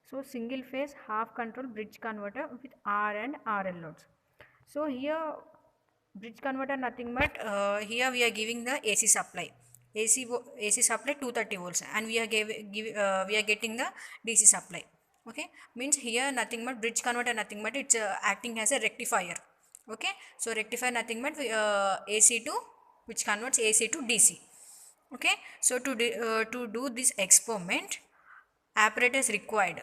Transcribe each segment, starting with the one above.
So single phase half control bridge converter with R and RL loads. So here bridge converter nothing but here we are giving the AC supply. AC supply 230 volts, and we are getting the DC supply. Okay, means here nothing but bridge converter nothing but it's acting as a rectifier. Okay, so rectifier nothing but AC to, which converts AC to DC. Okay, so to do this experiment, apparatus required,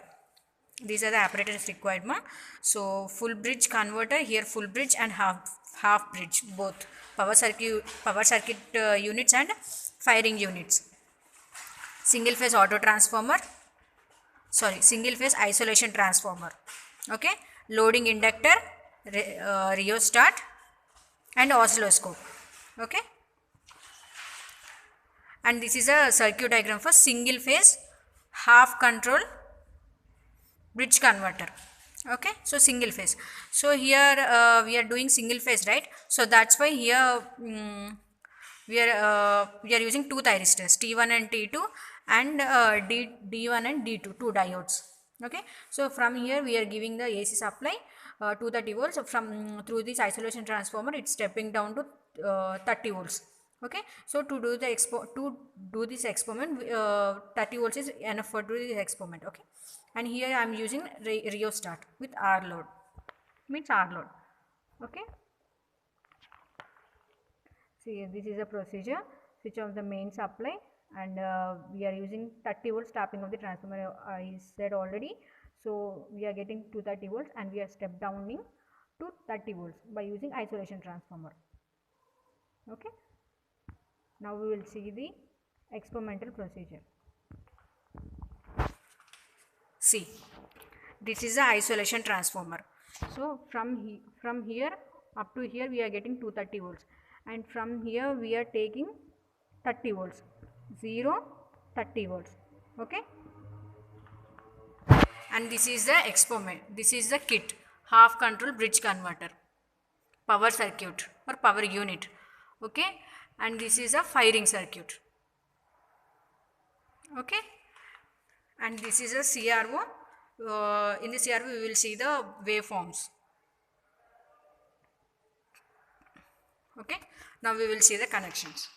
these are the apparatus required ma. So full bridge converter, here full bridge and half bridge, both power circuit units and firing units. Single phase auto transformer, single phase isolation transformer. Okay, loading inductor, rheostat and oscilloscope. Okay, and this is a circuit diagram for single phase half control bridge converter. Okay, so single phase. So here we are doing single phase, right? So that's why here we are using two thyristors, T1 and T2, and D1 and D2, two diodes. Okay, so from here we are giving the AC supply 230 volts. So from through this isolation transformer, it's stepping down to 30 volts. Okay, so to do this experiment, 30 volts is enough for do this experiment. Okay, and here I am using rheostat with R load, means R load. Okay, see, this is a procedure. Switch off the main supply, and we are using 30 volts tapping of the transformer, I said already. So we are getting 230 volts, and we are step downing to 30 volts by using isolation transformer. Okay, now we will see the experimental procedure. See, this is the isolation transformer. So from here up to here we are getting 230 volts, and from here we are taking 30 volts, 0, 30 volts. Okay, and this is the experiment. This is the kit, half control bridge converter, power circuit or power unit. Okay, and this is a firing circuit. Okay, and this is a CRO. In the CRO we will see the waveforms. Okay, now we will see the connections.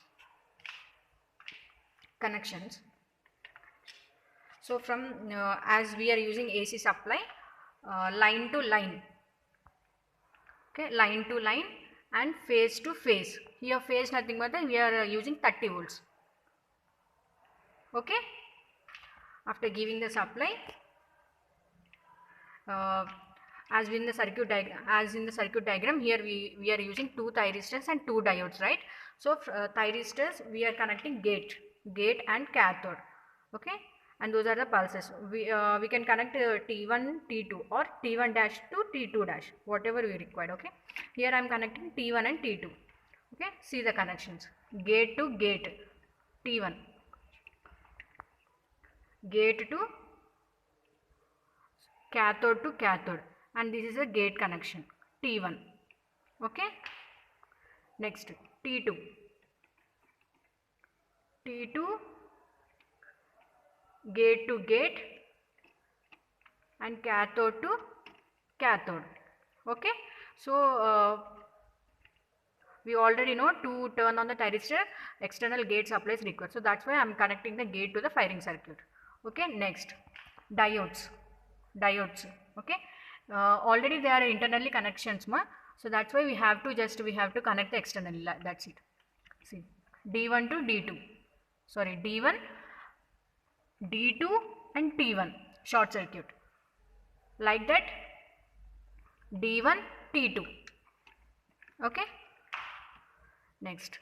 So from as we are using AC supply, line to line, okay, line to line and phase to phase. Here phase nothing but we are using 30 volts. Okay, after giving the supply, as in the circuit diagram, here we are using two thyristors and two diodes, right? So thyristors we are connecting gate and cathode. Okay, and those are the pulses. We can connect T1 T2 or T1 dash to T2 dash, whatever we required. Okay, here I am connecting T1 and T2. Okay, see the connections. Gate to gate, T1, gate to cathode to cathode, and this is a gate connection, T1. Okay, next T2 gate to gate and cathode to cathode. Okay, so we already know to turn on the thyristor external gate supply is required, so that's why I am connecting the gate to the firing circuit. Okay, next diodes. Okay, already there are internally connections ma, so that's why we have to connect the externally, that's it. See, D1 to D2, sorry, D1, D2 and T1 short circuit, like that, D1 T2. Okay, next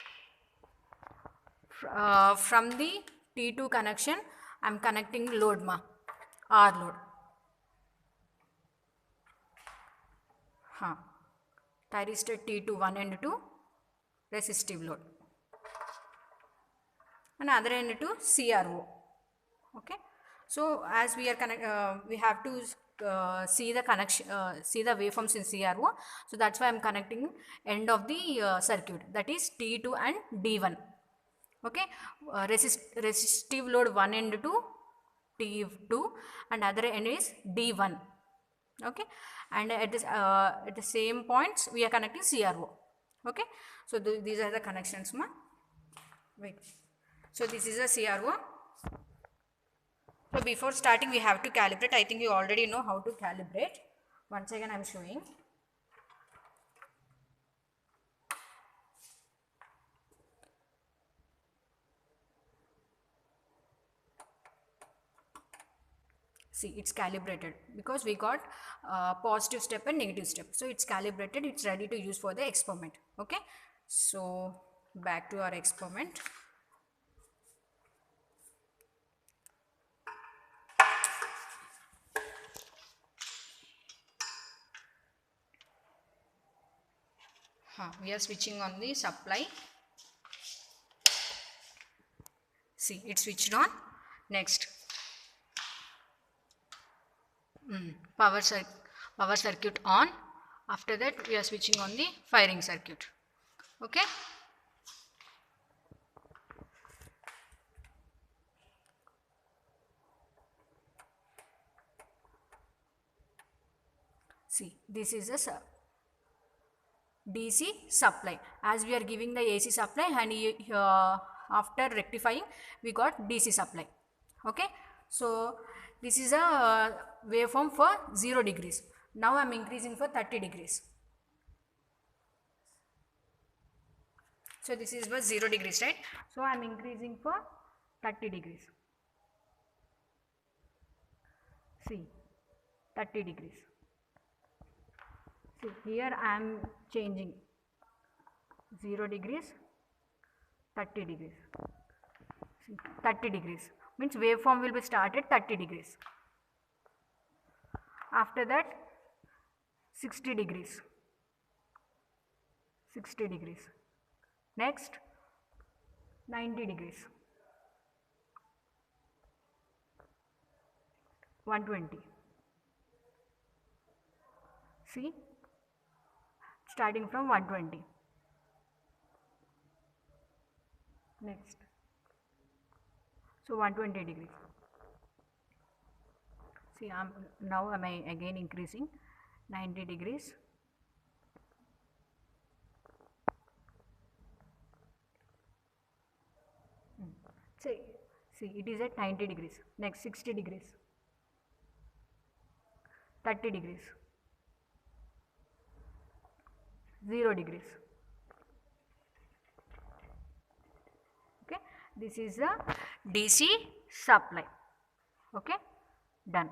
from the T2 connection I am connecting load ma, R load. Thyristor T2 1 and 2 resistive load, and other end to CRO. Okay, so as we are we have to see the connection, see the waveforms in CRO. So that's why I am connecting end of the circuit, that is T2 and D1. Okay, resistive load 1 and 2 T2 and other end is D1. Okay, and at the same points we are connecting CRO. Okay, so these are the connections, ma. Wait, so this is a CRO. So before starting we have to calibrate. I think you already know how to calibrate. Once again I am showing. See, it's calibrated because we got positive step and negative step. So it's calibrated, it's ready to use for the experiment. Okay, so back to our experiment. We are switching on the supply. See, it's switched on. Next, power circuit on. After that we are switching on the firing circuit. Okay, see, this is a DC supply, as we are giving the AC supply, and after rectifying we got DC supply. Okay, so this is a waveform for 0 degrees. Now I am increasing for 30 degrees. So this is for 0 degrees, right? So I am increasing for 30 degrees. See, 30 degrees. See, here I am changing 0 degrees, 30 degrees. See, 30 degrees means waveform will be started 30 degrees. After that 60 degrees, 60 degrees. Next 90 degrees, 120. See, starting from 120. Next, so 120 degrees. See, now am I again increasing 90 degrees. See, it is at 90 degrees. Next 60 degrees, 30 degrees, 0 degrees. Okay, this is a DC supply. Okay, done.